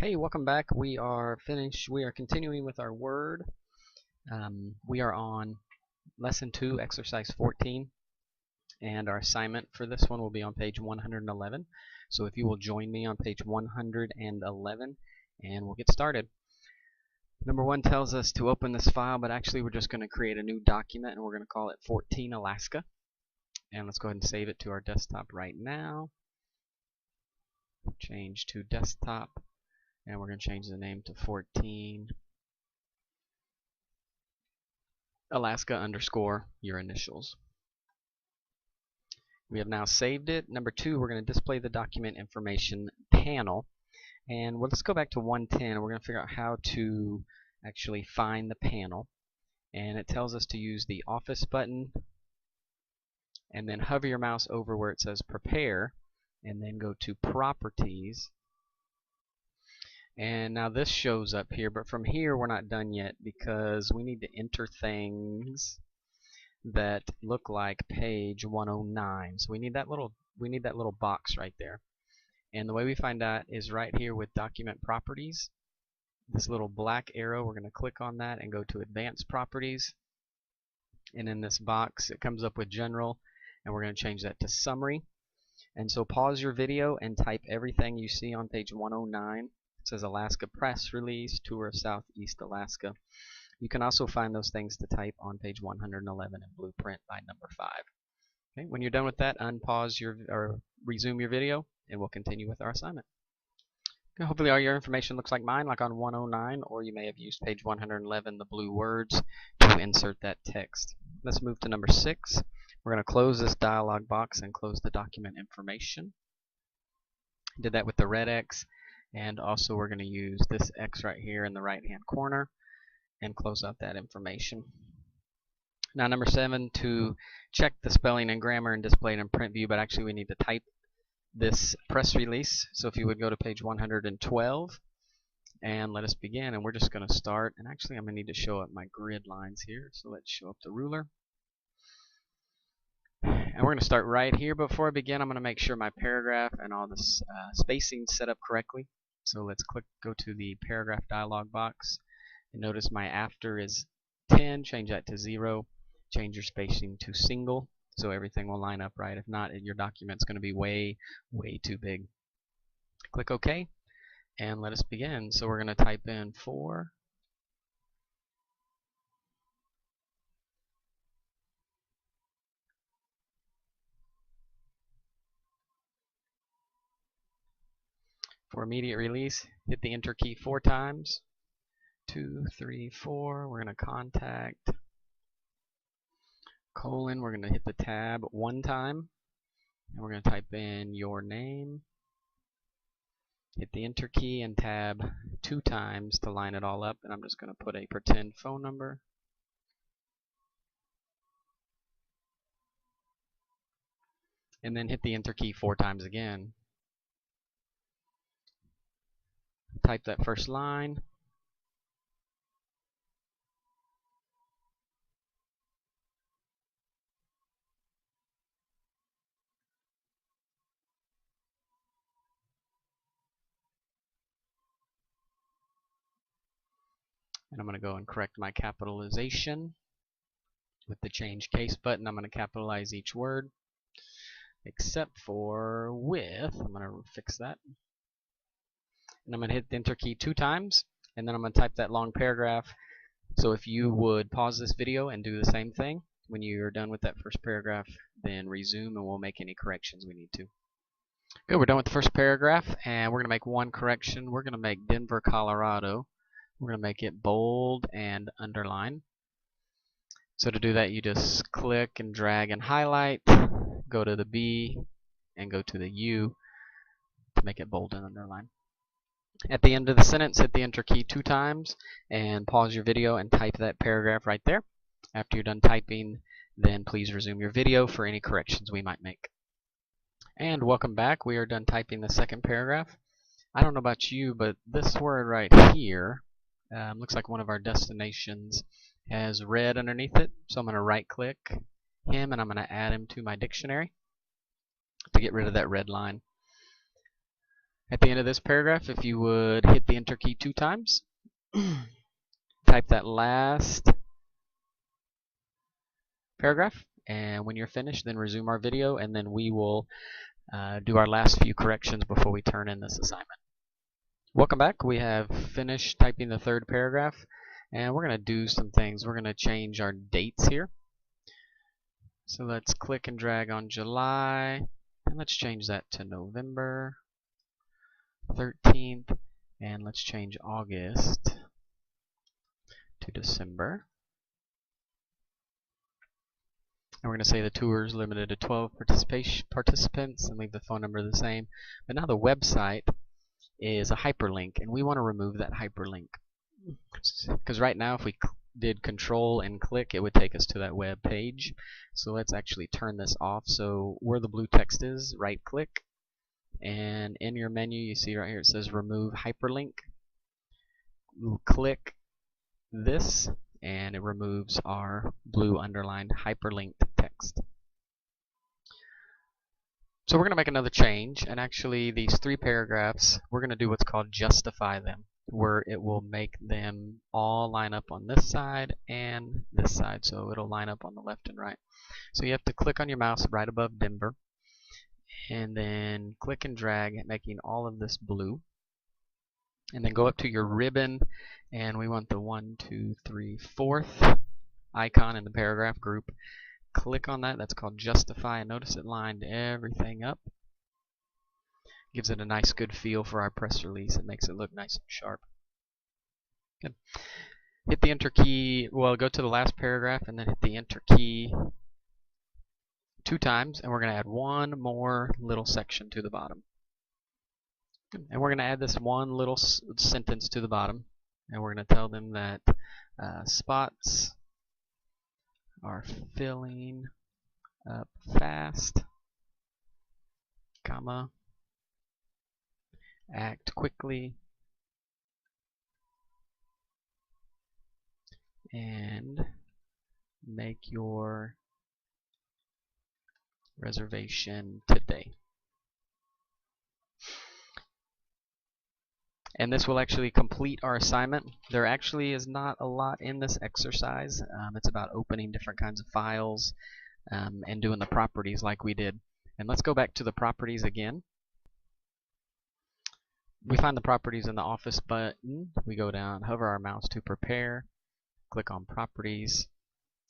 Hey, welcome back. We are finished. We are continuing with our Word. We are on Lesson 2, Exercise 14, and our assignment for this one will be on page 111. So if you will join me on page 111, and we'll get started. Number 1 tells us to open this file, but actually we're just going to create a new document, and we're going to call it 14 Alaska. And let's go ahead and save it to our desktop right now. Change to desktop. And we're going to change the name to 14 Alaska underscore your initials. We have now saved it. Number 2, we're going to display the document information panel. And let's go back to 110. We're going to figure out how to actually find the panel. And it tells us to use the Office button and then hover your mouse over where it says Prepare and then go to Properties. And now this shows up here, but from here we're not done yet because we need to enter things that look like page 109. So we need that little box right there. And the way we find that is right here with Document Properties. This little black arrow, we're going to click on that and go to Advanced Properties. And in this box it comes up with General, and we're going to change that to Summary. And so pause your video and type everything you see on page 109. It says Alaska Press Release, Tour of Southeast Alaska. You can also find those things to type on page 111 in Blueprint by number 5. Okay, when you're done with that, unpause or resume your video, and we'll continue with our assignment. Okay, hopefully all your information looks like mine, like on 109, or you may have used page 111, the blue words, to insert that text. Let's move to number 6. We're going to close this dialog box and close the document information. Did that with the red X. And also we're going to use this X right here in the right hand corner and close out that information. Now number 7, to check the spelling and grammar and display it in print view, but actually we need to type this press release. So if you would go to page 112 and let us begin, and we're just going to start, and actually I'm going to need to show up my grid lines here, so let's show up the ruler. And we're going to start right here. Before I begin, I'm going to make sure my paragraph and all this spacing set up correctly. So let's go to the paragraph dialog box, and notice my after is 10, change that to 0, change your spacing to single, so everything will line up right. If not, your document's going to be way too big. Click OK, and let us begin. So we're going to type in 4. For immediate release, hit the enter key 4 times. 2, 3, 4. We're going to contact, colon, we're going to hit the tab 1 time. And we're going to type in your name. Hit the enter key and tab 2 times to line it all up. And I'm just going to put a pretend phone number. And then hit the enter key 4 times again. Type that first line. And I'm going to go and correct my capitalization. With the change case button, I'm going to capitalize each word, except for with. I'm going to fix that. And I'm going to hit the enter key 2 times, and then I'm going to type that long paragraph. So if you would pause this video and do the same thing, when you're done with that first paragraph, then resume and we'll make any corrections we need to. Good, we're done with the first paragraph, and we're going to make one correction. We're going to make Denver, Colorado. We're going to make it bold and underline. So to do that, you just click and drag and highlight, go to the B, and go to the U to make it bold and underline. At the end of the sentence, hit the enter key 2 times and pause your video and type that paragraph right there. After you're done typing, then please resume your video for any corrections we might make. And welcome back. We are done typing the second paragraph. I don't know about you, but this word right here looks like one of our destinations has red underneath it. So I'm going to right click him and I'm going to add him to my dictionary to get rid of that red line. At the end of this paragraph, if you would hit the enter key 2 times, type that last paragraph, and when you're finished, then resume our video, and then we will do our last few corrections before we turn in this assignment. Welcome back. We have finished typing the 3rd paragraph, and we're going to do some things. We're going to change our dates here. So let's click and drag on July, and let's change that to November 13th, and let's change August to December. And we're going to say the tour is limited to 12 participants and leave the phone number the same. But now the website is a hyperlink, and we want to remove that hyperlink. Because right now if we did control and click, it would take us to that web page. So let's actually turn this off. So where the blue text is, right click, and in your menu you see right here it says remove hyperlink. We'll click this and it removes our blue underlined hyperlinked text. So we're going to make another change, and actually these 3 paragraphs we're going to do what's called justify them, where it will make them all line up on this side and this side, so it'll line up on the left and right. So you have to click on your mouse right above Denver, and then click and drag, making all of this blue, and then go up to your ribbon, and we want the 1, 2, 3, 4th icon in the paragraph group. Click on that. That's called justify, and notice it lined everything up. Gives it a nice good feel for our press release. It makes it look nice and sharp. Good. Hit the enter key. Well, go to the last paragraph and then hit the enter key 2 times, and we're going to add one more little section to the bottom. And we're going to add this one little sentence to the bottom, and we're going to tell them that spots are filling up fast, comma, act quickly, and make your reservation today. And this will actually complete our assignment. There actually is not a lot in this exercise. It's about opening different kinds of files and doing the properties like we did. And let's go back to the properties again. We find the properties in the Office button. We go down, hover our mouse to prepare, click on properties,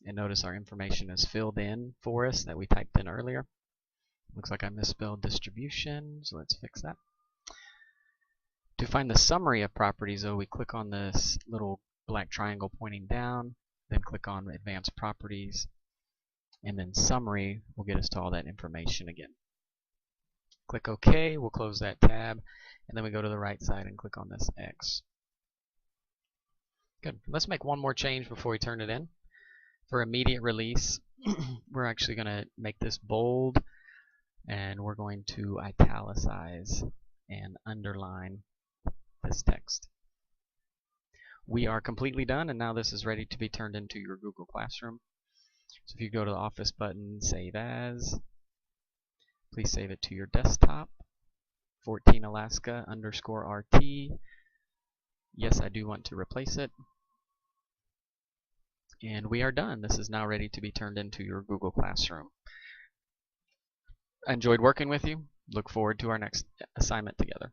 and notice our information is filled in for us that we typed in earlier. Looks like I misspelled distribution, so let's fix that. To find the summary of properties, though, we click on this little black triangle pointing down, then click on Advanced Properties, and then Summary will get us to all that information again. Click OK, we'll close that tab, and then we go to the right side and click on this X. Good. Let's make one more change before we turn it in. For immediate release, we're actually going to make this bold, and we're going to italicize and underline this text. We are completely done, and now this is ready to be turned into your Google Classroom. So if you go to the Office button, Save As, please save it to your desktop, 14Alaska_RT. Yes, I do want to replace it. And we are done. This is now ready to be turned into your Google Classroom. I enjoyed working with you. Look forward to our next assignment together.